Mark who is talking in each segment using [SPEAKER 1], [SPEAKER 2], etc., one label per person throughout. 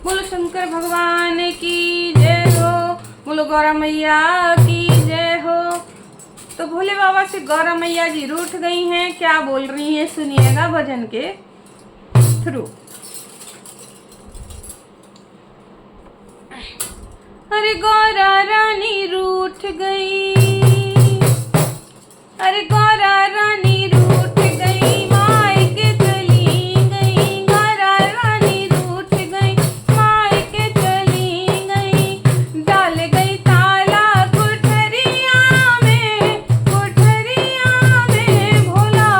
[SPEAKER 1] बोलो शंकर भगवान की जय हो, बोलो गौरा मैया की जय हो। तो भोले बाबा से गौरा मैया जी रूठ गई हैं, क्या बोल रही हैं सुनिएगा भजन के थ्रू। अरे गौरा रानी रूठ गई, अरे गौरा रानी रूठ गई, मायके चली गई, गौरा रानी रूठ गई, मायके चली गई। डाल गई ताला कोठरिया में, कोठरिया में, भोला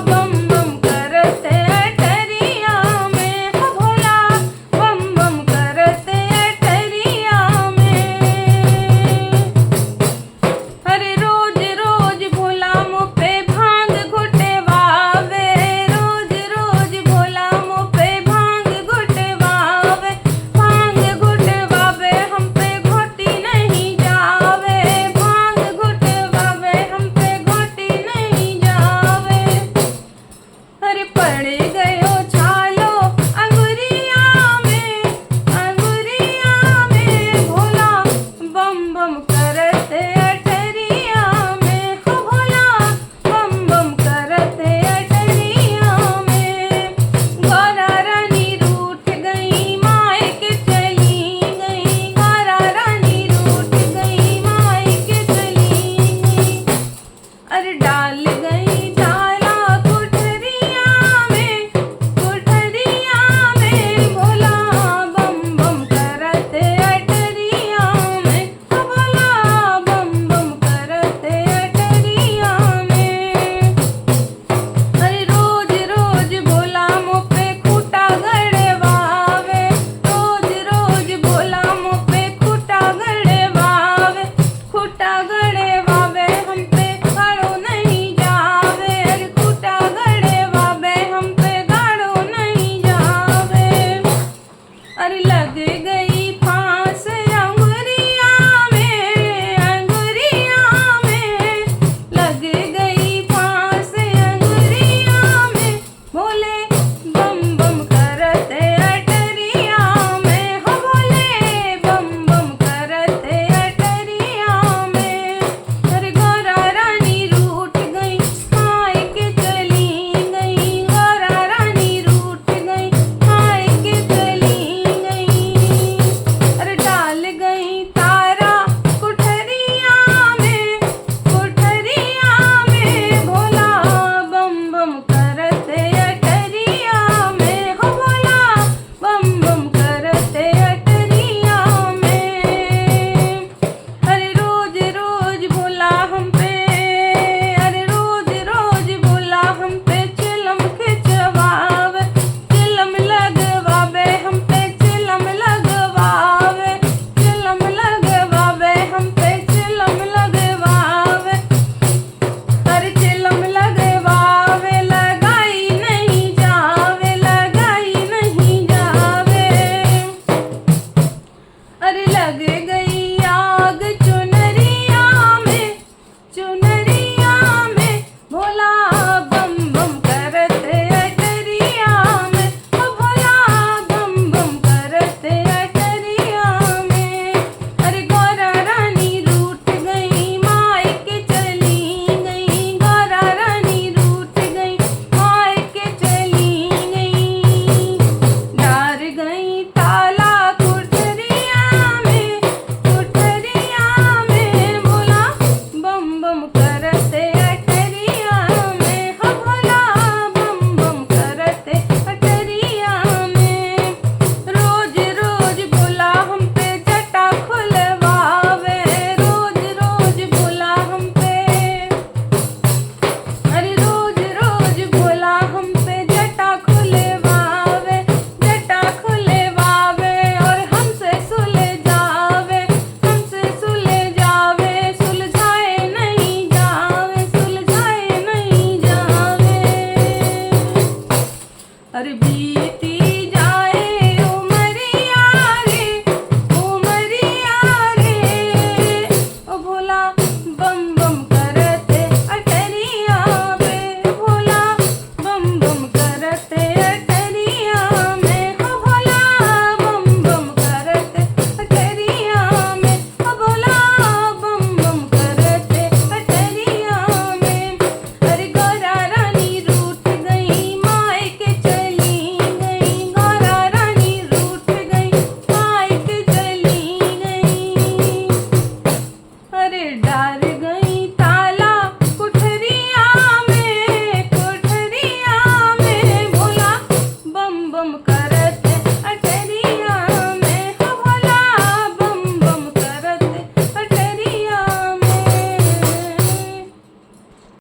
[SPEAKER 1] बम बम करते अटरिया में, हो भोला बम बम करते अटरिया में। अरे रोज रोज भोला मुँह पे करत अटरिया